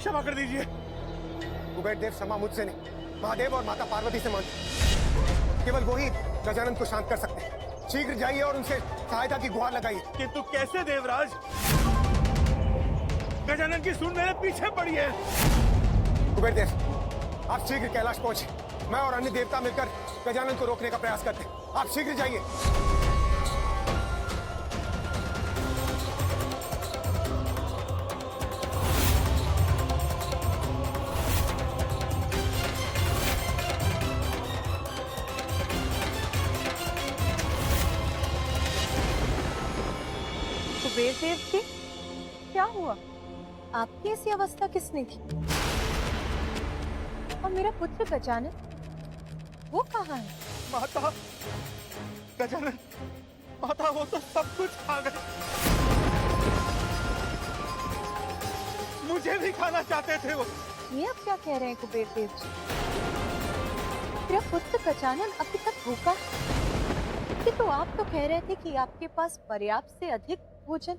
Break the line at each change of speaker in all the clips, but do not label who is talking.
क्षमा कर दीजिए।
कुबेर देव क्षमा मुझसे नहीं, महादेव और माता पार्वती से मांगते। केवल वही गजानन को शांत कर सकते हैं। शीघ्र जाइए और उनसे सहायता की गुहार लगाइए।
किंतु कैसे देवराज? गजानन की सूंड मेरे पीछे पड़ी है।
कुबेर देव, आप शीघ्र कैलाश पहुंचे। मैं और अन्य देवता मिलकर गजानन को रोकने का प्रयास करते हैं। आप शीघ्र जाइए।
कुबेर देव की क्या हुआ? आपकी ऐसी अवस्था किसने की? और मेरा पुत्र गजानन, वो कहाँ है?
माता, गजानन, माता वो तो सब कुछ खा गए। मुझे भी खाना चाहते थे वो।
ये आप क्या कह रहे हैं कुबेर देव जी? मेरा पुत्र गजानन अभी तक भूखा है। कि तो आप तो कह रहे थे कि आपके पास पर्याप्त से अधिक भोजन।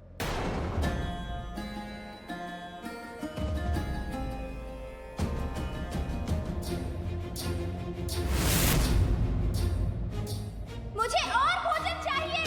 मुझे और भोजन चाहिए।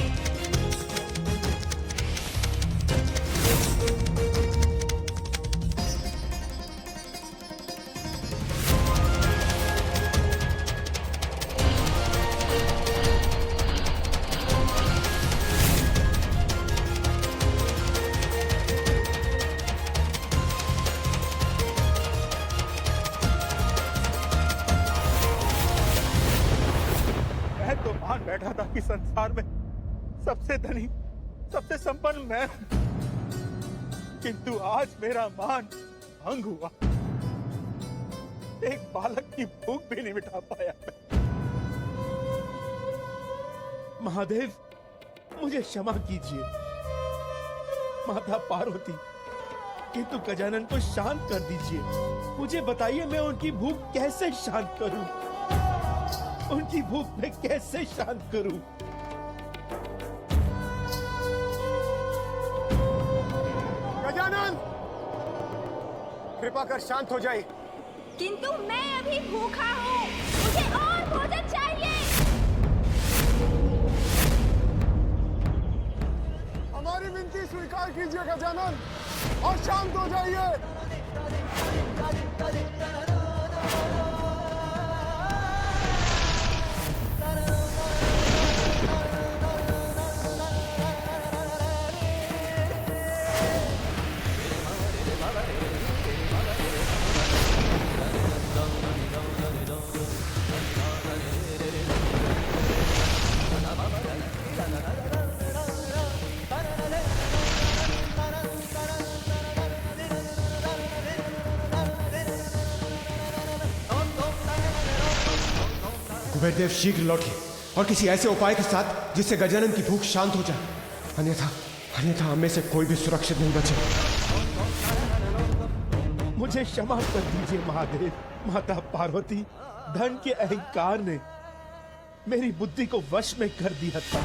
मान बैठा था कि संसार में सबसे धनी, सबसे संपन्न मैं हूं। किंतु आज मेरा मान भंग हुआ। एक बालक की भूख भी नहीं मिटा पाया मैं। महादेव, मुझे क्षमा कीजिए। माता पार्वती, किंतु गजानन को शांत कर दीजिए। मुझे बताइए, मैं उनकी भूख कैसे शांत करूं? उनकी भूख मैं कैसे शांत करूं?
गजानन, कृपा कर शांत हो जाए।
किंतु मैं अभी भूखा हूँ। मुझे और भोजन चाहिए।
हमारी विनती स्वीकार कीजिए गजानन और शांत हो जाइए।
कुबेर देव शीघ्र लौटिए और किसी ऐसे उपाय के साथ जिससे गजानन की भूख शांत हो जाए। अन्यथा अन्यथा हम में से कोई भी सुरक्षित नहीं बचेगा।
मुझे क्षमा कर दीजिए महादेव। माता पार्वती, धन के अहंकार ने मेरी बुद्धि को वश में कर दिया था।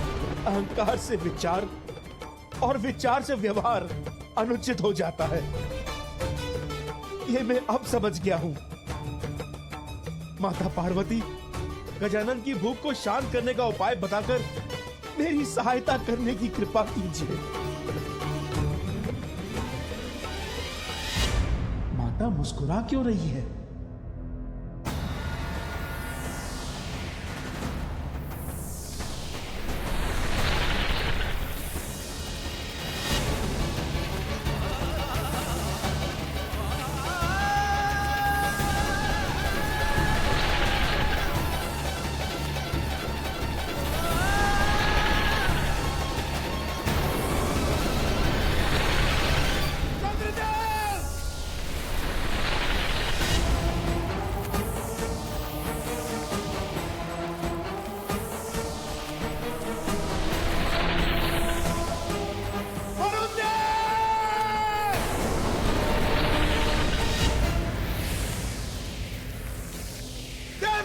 अहंकार से विचार और विचार से व्यवहार अनुचित हो जाता है। ये मैं अब समझ गया हूं। माता पार्वती, गजानन की भूख को शांत करने का उपाय बताकर मेरी सहायता करने की कृपा कीजिए। माता मुस्कुरा क्यों रही है?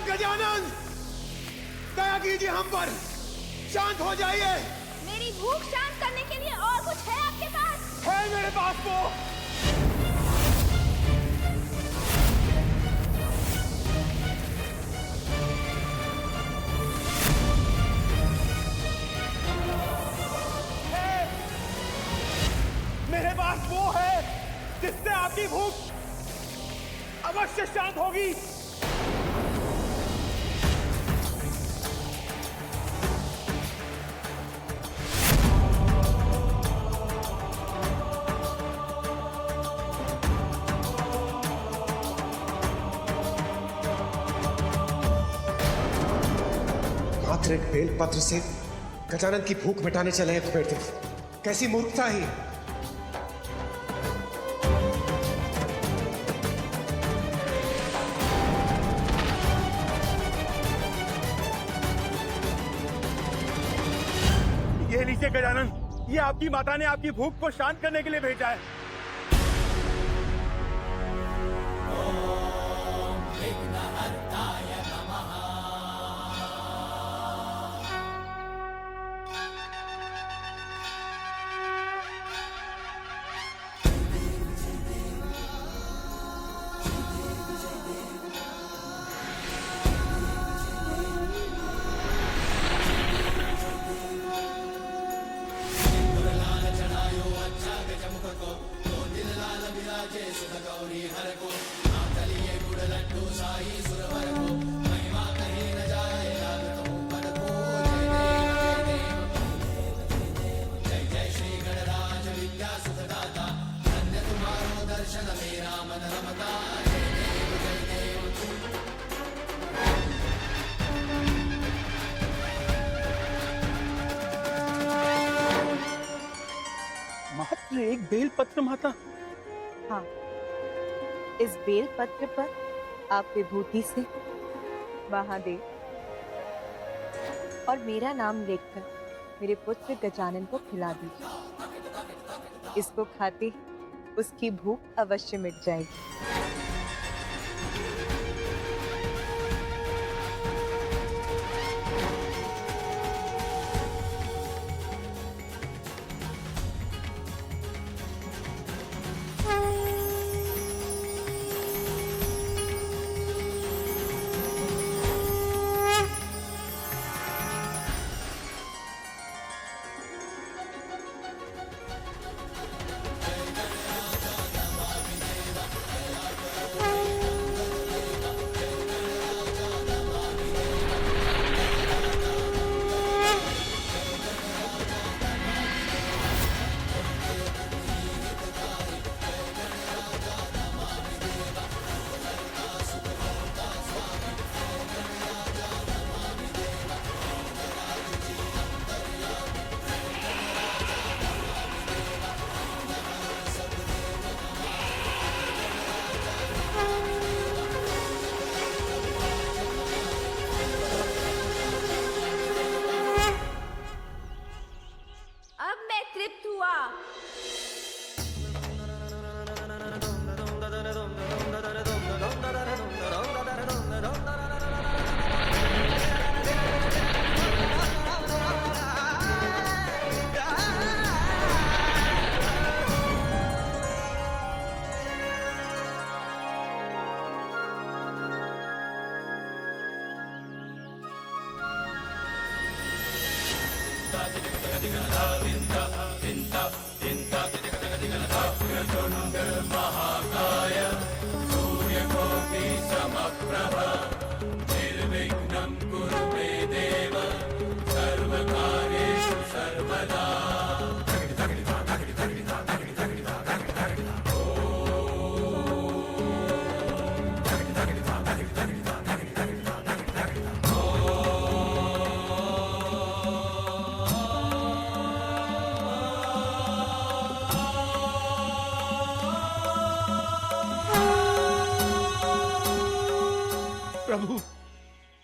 गजानन, दया कीजिए हम पर। शांत हो जाइए।
मेरी भूख शांत करने के लिए और कुछ है आपके पास?
है मेरे पास वो।
अवश्य शांत होगी।
मात्र एक बेलपत्र से गजानन की भूख मिटाने चले हैं कुबेरदेव। कैसी मूर्खता है ये।
ये लीजिए गजानन, ये आपकी माता ने आपकी भूख को शांत करने के लिए भेजा है। मात्र एक बेलपत्र माता?
हाँ, इस बेल पत्र पर आप विभूति से महादेव और मेरा नाम लिखकर मेरे पुत्र गजानन को खिला दीजिए। इसको खाते ही उसकी भूख अवश्य मिट जाएगी।
प्रभु,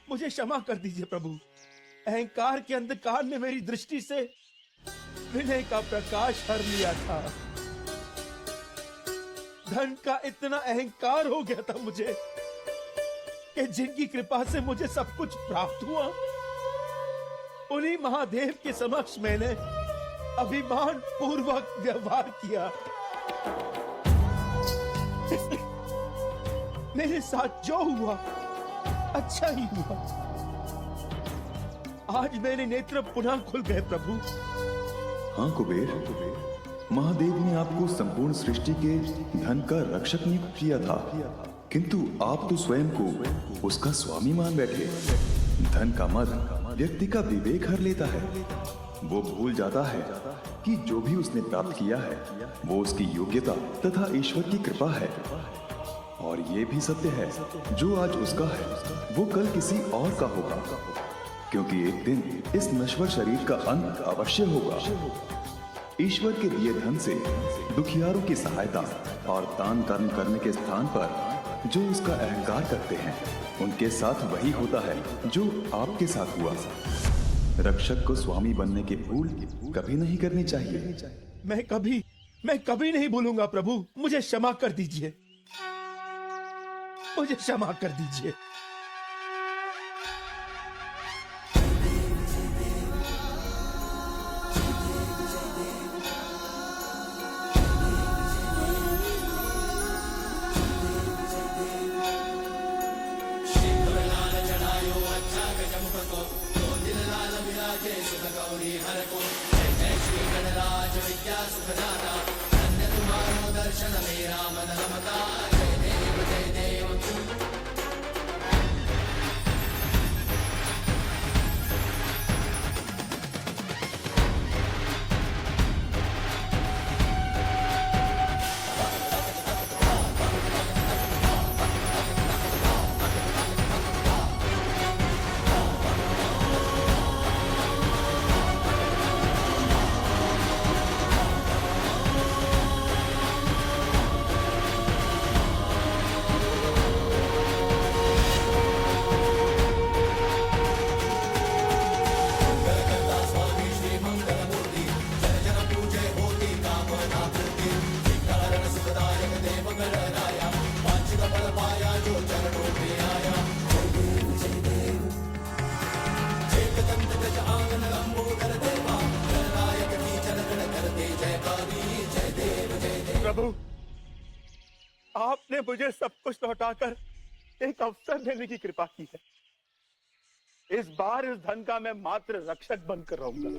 मुझे क्षमा कर दीजिए प्रभु। अहंकार के अंधकार ने मेरी दृष्टि से विनय का प्रकाश हर लिया था। धन का इतना अहंकार हो गया था मुझे कि जिनकी कृपा से मुझे सब कुछ प्राप्त हुआ, उन्हीं महादेव के समक्ष मैंने अभिमान पूर्वक व्यवहार किया। मेरे साथ जो हुआ अच्छा ही हुआ। आज मेरे नेत्र पुनः खुल गए प्रभु।
हाँ कुबेर, महादेव ने आपको संपूर्ण सृष्टि के धन का रक्षक नियुक्त किया था, किंतु आप तो स्वयं को उसका स्वामी मान बैठे। धन का मद व्यक्ति का विवेक हर लेता है। वो भूल जाता है कि जो भी उसने प्राप्त किया है वो उसकी योग्यता तथा ईश्वर की कृपा है। और ये भी सत्य है, जो आज उसका है वो कल किसी और का होगा, क्योंकि एक दिन इस नश्वर शरीर का अंत अवश्य होगा। ईश्वर के दिए धन से दुखियारों की सहायता और दान कर्म करने के स्थान पर जो उसका अहंकार करते हैं, उनके साथ वही होता है जो आपके साथ हुआ। रक्षक को स्वामी बनने की भूल कभी नहीं करनी चाहिए।
मैं कभी नहीं भूलूंगा प्रभु। मुझे क्षमा कर दीजिए, मुझे क्षमा कर दीजिए। प्रभु, आपने मुझे सब कुछ लौटाकर एक अवसर देने की कृपा की है। इस बार इस धन का मैं मात्र रक्षक बनकर रहूंगा।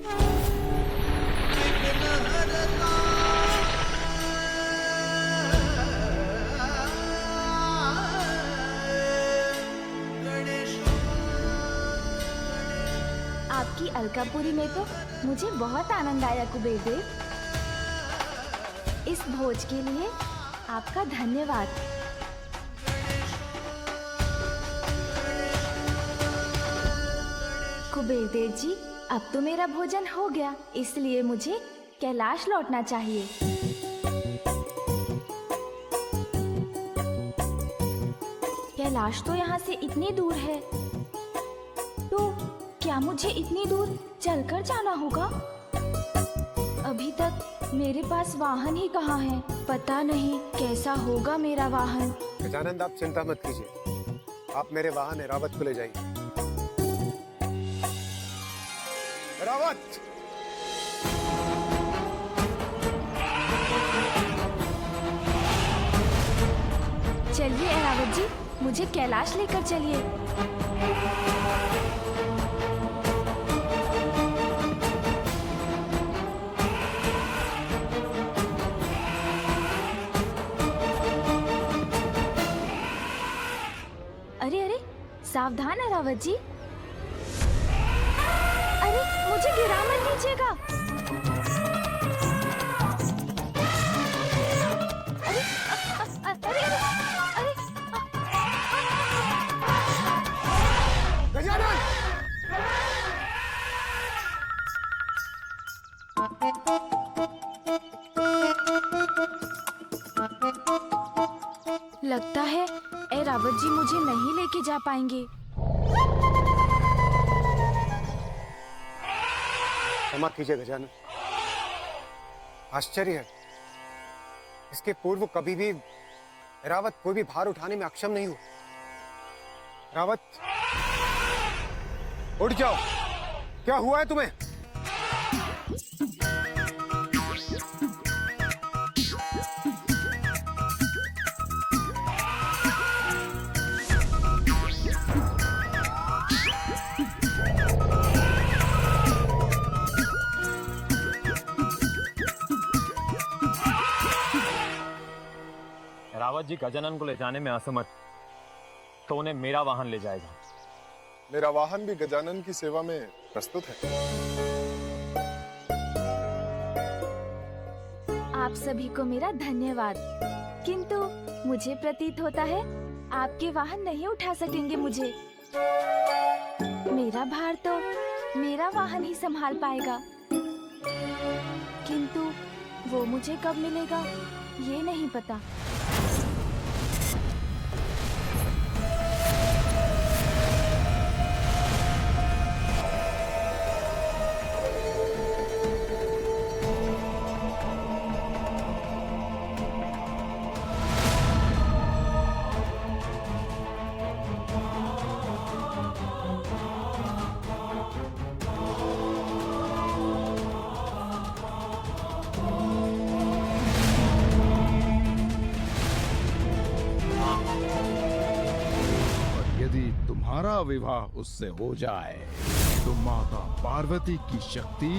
आपकी अलकापुरी में तो मुझे बहुत आनंद आया कुबेर देव। इस भोज के लिए आपका धन्यवाद। कुबेर देव जी, अब तो मेरा भोजन हो गया, इसलिए मुझे कैलाश लौटना चाहिए। कैलाश तो यहाँ से इतनी दूर है, तो क्या मुझे इतनी दूर चलकर जाना होगा? अभी तक मेरे पास वाहन ही कहाँ है, पता नहीं कैसा होगा मेरा वाहन।
गजानंद, आप चिंता मत कीजिए, आप मेरे वाहन एरावत को ले जाइए। एरावत!
चलिए एरावत जी, मुझे कैलाश लेकर चलिए। अरे अरे, सावधान एरावत जी। अरे, मुझे गिरा मत लीजिएगा। अरे, अरे, अरे,
गजानन!
लगता है एरावत जी मुझे नहीं लेके जा पाएंगे।
क्षमा कीजिए गजानन, आश्चर्य है, इसके पूर्व कभी भी एरावत कोई भी भार उठाने में अक्षम नहीं हुआ। एरावत, उठ जाओ, क्या हुआ है तुम्हें?
रावत जी गजानन को ले जाने में असमर्थ। तो उन्हें मेरा वाहन ले जाएगा।
मेरा वाहन भी गजानन की सेवा में प्रस्तुत है।
आप सभी को मेरा धन्यवाद, किंतु मुझे प्रतीत होता है आपके वाहन नहीं उठा सकेंगे मुझे। मेरा भार तो मेरा वाहन ही संभाल पाएगा, किंतु वो मुझे कब मिलेगा ये नहीं पता।
तुम्हारा विवाह उससे हो जाए तो माता पार्वती की शक्ति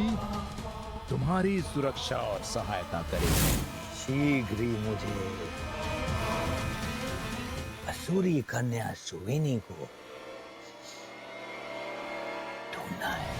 तुम्हारी सुरक्षा और सहायता करेगी।
शीघ्र ही मुझे असुरी कन्या सुविनी को ढूंढना है।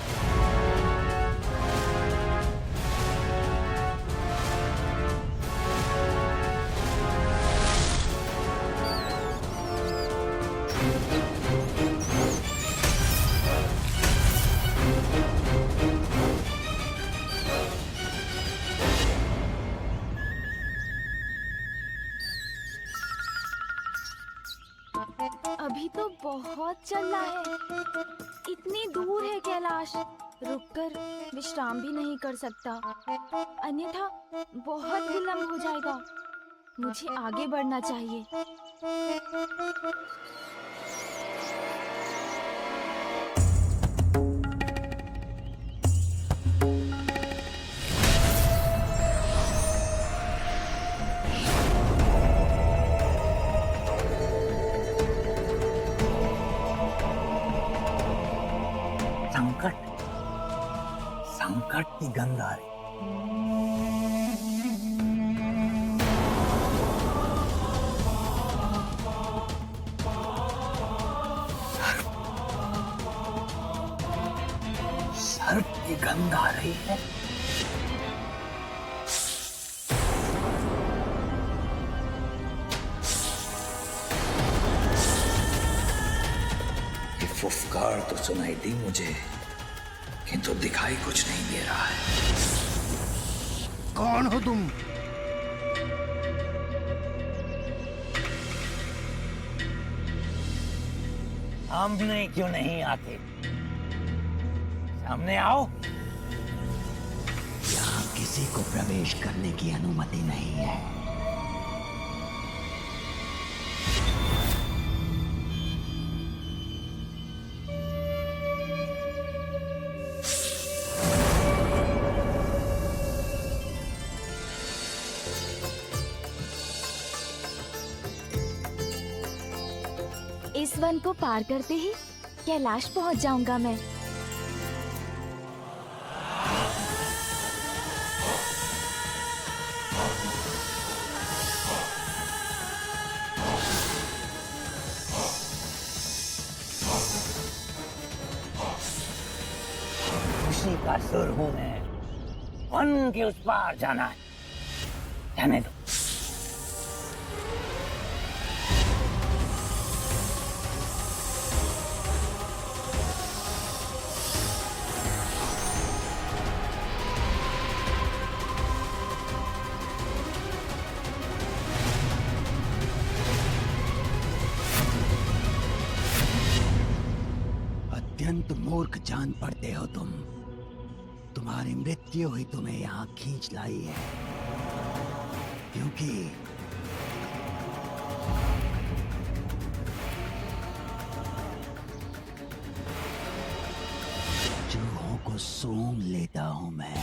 अभी तो बहुत चलना है, इतनी दूर है कैलाश, रुककर विश्राम भी नहीं कर सकता, अन्यथा बहुत विलंब हो जाएगा। मुझे आगे बढ़ना चाहिए।
संकट की गंध आ रही। सर्प की गंध आ रही है। ये फुफकार तो सुनाई दी मुझे, किंतु दिखाई कुछ नहीं दे रहा है।
कौन हो तुम?
सामने क्यों नहीं आते? सामने आओ। यहाँ किसी को प्रवेश करने की अनुमति नहीं है।
इस वन को पार करते ही कैलाश पहुंच जाऊंगा मैं।
खुशी का सुर हूं मैं। वन के उस पार जाना है। जाने दो। अत्यंत मूर्ख जान पड़ते हो तुम। तुम्हारी मृत्यु ही तुम्हें यहाँ खींच लाई है, क्योंकि चूहों को सूंघ लेता हूं मैं।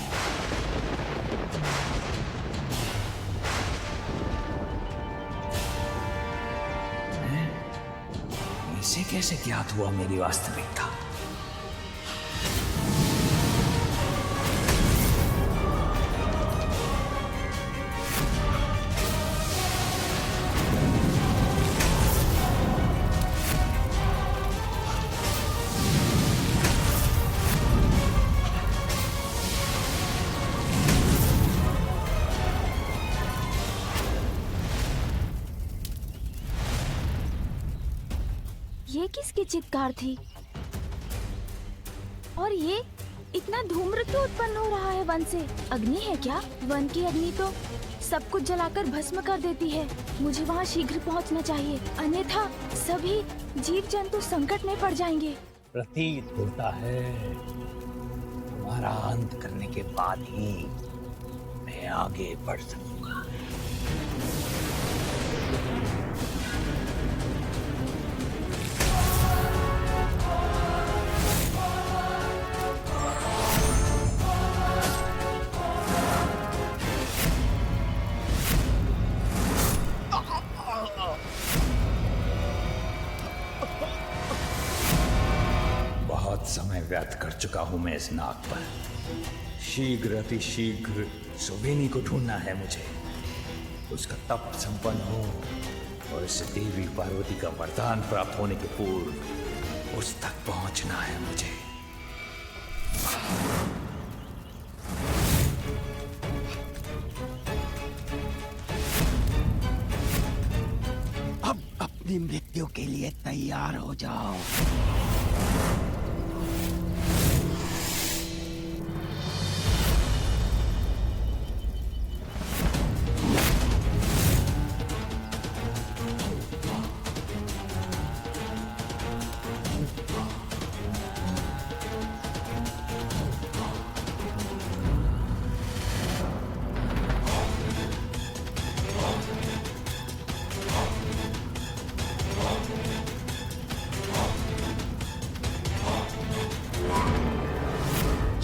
इसे कैसे ज्ञात हुआ मेरी वास्तविकता?
ये किसकी चित्कार थी? और ये इतना धूम्र क्यों उत्पन्न हो रहा है वन से? अग्नि है क्या? वन की अग्नि तो सब कुछ जलाकर भस्म कर देती है। मुझे वहाँ शीघ्र पहुँचना चाहिए, अन्यथा सभी जीव जंतु संकट में पड़ जाएंगे।
प्रतीत होता है तुम्हारा अंत करने के बाद ही मैं आगे बढ़ सकूंगा। बहुत समय व्यर्थ कर चुका हूं मैं इस नाग पर। शीघ्र अति शीघ्र सुबेनी को ढूंढना है मुझे। उसका तप संपन्न हो और इस देवी पार्वती का वरदान प्राप्त होने के पूर्व उस तक पहुंचना है मुझे। अब अपनी मृत्यु के लिए तैयार हो जाओ।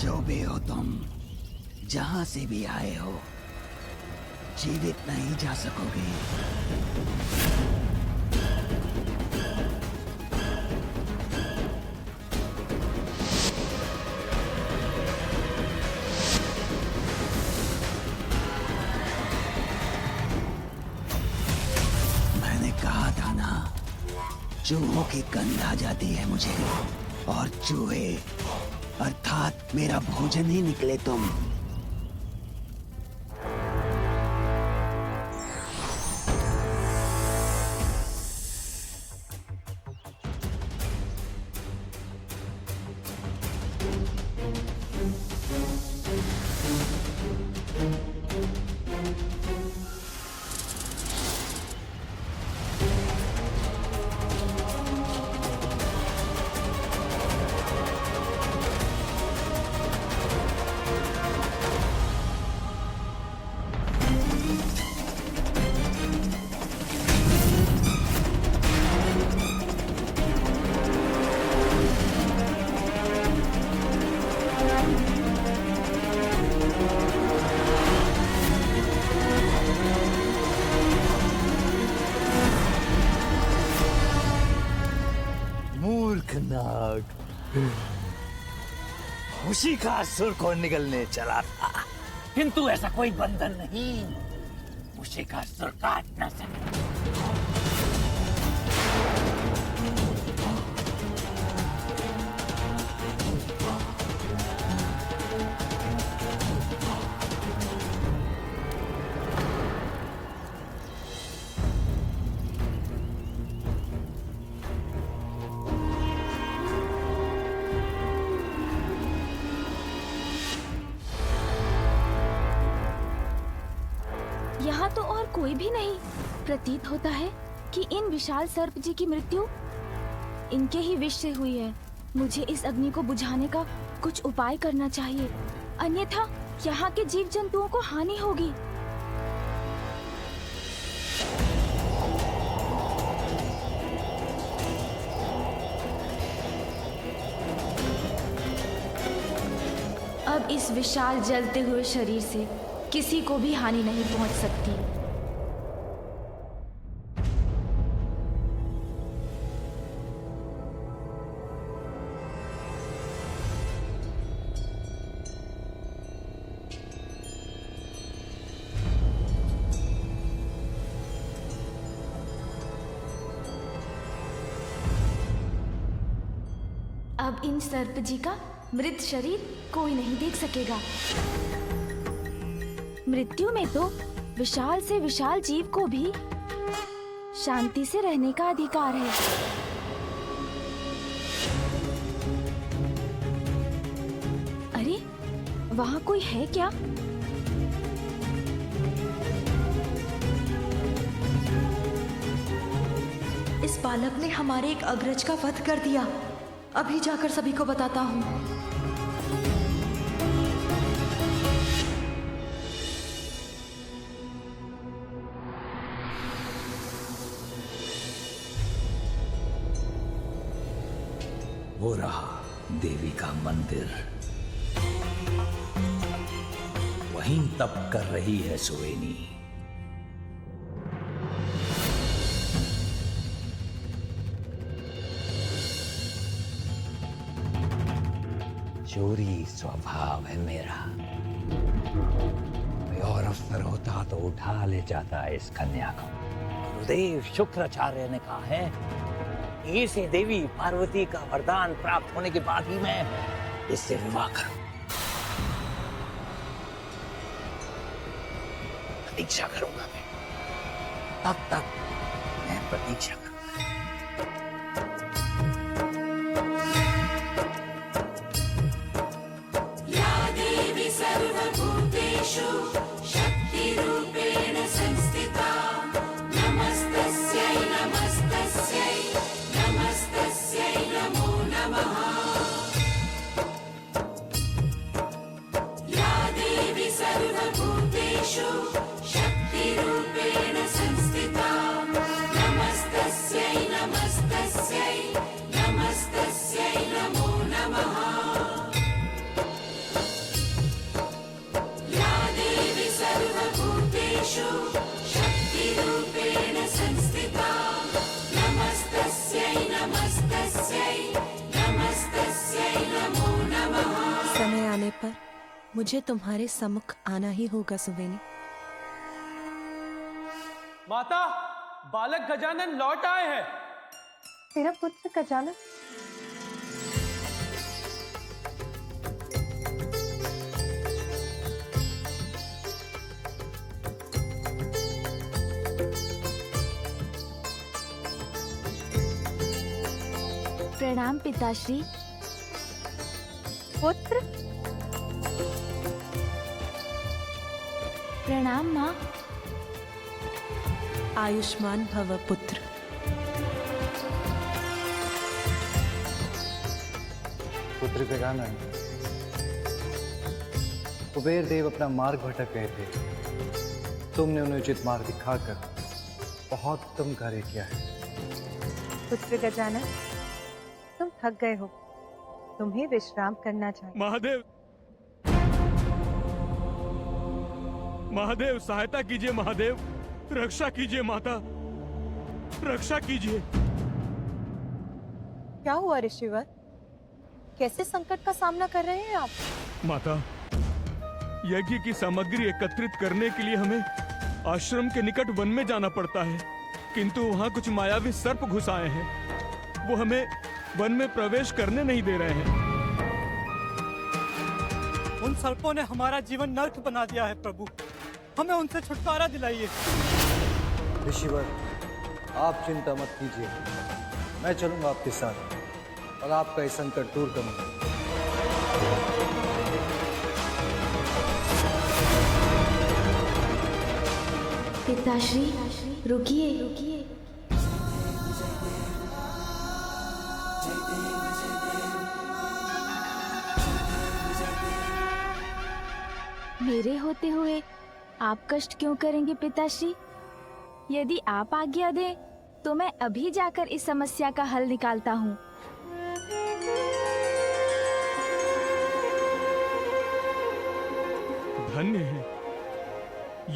जो भी हो तुम, जहां से भी आए हो, जीवित नहीं जा सकोगे। मैंने कहा था ना, चूहों की गंध आ जाती है मुझे, और चूहे अर्थात मेरा भोजन ही निकले तुम। मूर्ख नाग, उसी का असुर को निगलने चला था, किंतु ऐसा कोई बंधन नहीं उसी का असुर काट न सके।
यहाँ तो और कोई भी नहीं। प्रतीत होता है कि इन विशाल सर्प जी की मृत्यु इनके ही विष से हुई है। मुझे इस अग्नि को बुझाने का कुछ उपाय करना चाहिए, अन्यथा यहाँ के जीव जंतुओं को हानि होगी। अब इस विशाल जलते हुए शरीर से किसी को भी हानि नहीं पहुंच सकती। अब इन सर्प जी का मृत शरीर कोई नहीं देख सकेगा। मृत्यु में तो विशाल से विशाल जीव को भी शांति से रहने का अधिकार है। वहाँ कोई है क्या?
इस बालक ने हमारे एक अग्रज का वध कर दिया। अभी जाकर सभी को बताता हूँ।
वो रहा देवी का मंदिर, वहीं तप कर रही है सुवेनी। चोरी स्वभाव है मेरा। कोई और अवसर होता तो उठा ले जाता इस कन्या को। गुरुदेव शुक्राचार्य ने कहा है इसी देवी पार्वती का वरदान प्राप्त होने के बाद ही मैं इससे विवाह करूं। प्रतीक्षा करूंगा मैं, तब तक मैं प्रतीक्षा करूंगा।
या देवी सर्वभूतेषु शक्तिरूपेण संस्थिता नमस्तस्यै नमस्तस्यै नमस्तस्यै नमो नमः। या देवी सर्वभूतेषु शक्तिरूपेण संस्थिता नमस्तस्यै नमस्तस्यै नमस्तस्यै नमो नमः। या देवी सर्वभूतेषु शक्तिरूपेण संस्थिता नमस्तस्यै नमस्तस्यै नमस्तस्यै नमो नमः।
समय आने पर मुझे तुम्हारे सम्मुख आना ही होगा सुवेनी।
माता, बालक गजानन लौट आए हैं।
मेरा पुत्र गजानन?
प्रणाम पिताश्री।
पुत्र?
प्रणाम माँ।
आयुष्मान भव पुत्र।
पुत्र गजानन, कुबेर देव अपना मार्ग भटक गए थे। तुमने उन्हें उचित मार्ग दिखाकर बहुत उत्तम कार्य किया है।
पुत्र गजानन, तुम थक गए हो, तुम्हें विश्राम करना चाहिए।
महादेव, महादेव सहायता कीजिए। महादेव रक्षा कीजिए। माता रक्षा कीजिए।
क्या हुआ ऋषिवर? कैसे संकट का सामना कर रहे हैं आप?
माता, यज्ञ की सामग्री एकत्रित करने के लिए हमें आश्रम के निकट वन में जाना पड़ता है, किंतु वहाँ कुछ मायावी सर्प घुस आए हैं। वो हमें वन में प्रवेश करने नहीं दे रहे हैं।
उन सर्पों ने हमारा जीवन नर्क बना दिया है प्रभु, हमें उनसे छुटकारा दिलाइए।
ऋषिवर, आप चिंता मत कीजिए, मैं चलूंगा आपके साथ और आपका ये संकट दूर करूंगा।
पिताश्री रुकिए। मेरे होते हुए आप कष्ट क्यों करेंगे पिताश्री? यदि आप आज्ञा दें तो मैं अभी जाकर इस समस्या का हल निकालता हूँ।
धन्य है,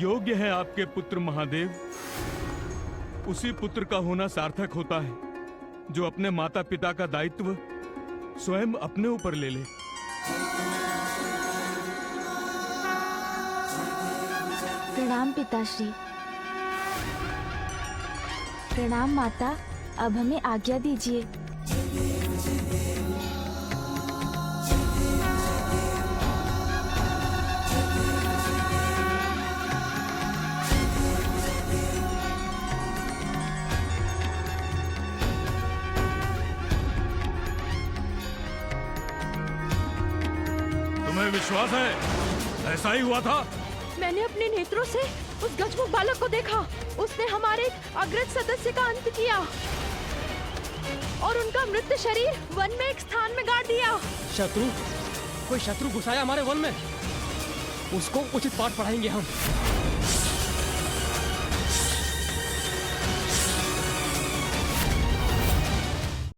योग्य है आपके पुत्र महादेव। उसी पुत्र का होना सार्थक होता है जो अपने माता पिता का दायित्व स्वयं अपने ऊपर ले ले।
प्रणाम पिताश्री। प्रणाम माता, अब हमें आज्ञा दीजिए।
तुम्हें विश्वास है ऐसा ही हुआ था?
मैंने अपने नेत्रों से उस गजमुख बालक को देखा। उसने हमारे अग्रज सदस्य का अंत किया और उनका मृत शरीर वन में एक स्थान में गाड़ दिया।
शत्रु, कोई शत्रु घुसाया हमारे वन में, उसको उचित पाठ पढ़ाएंगे हम।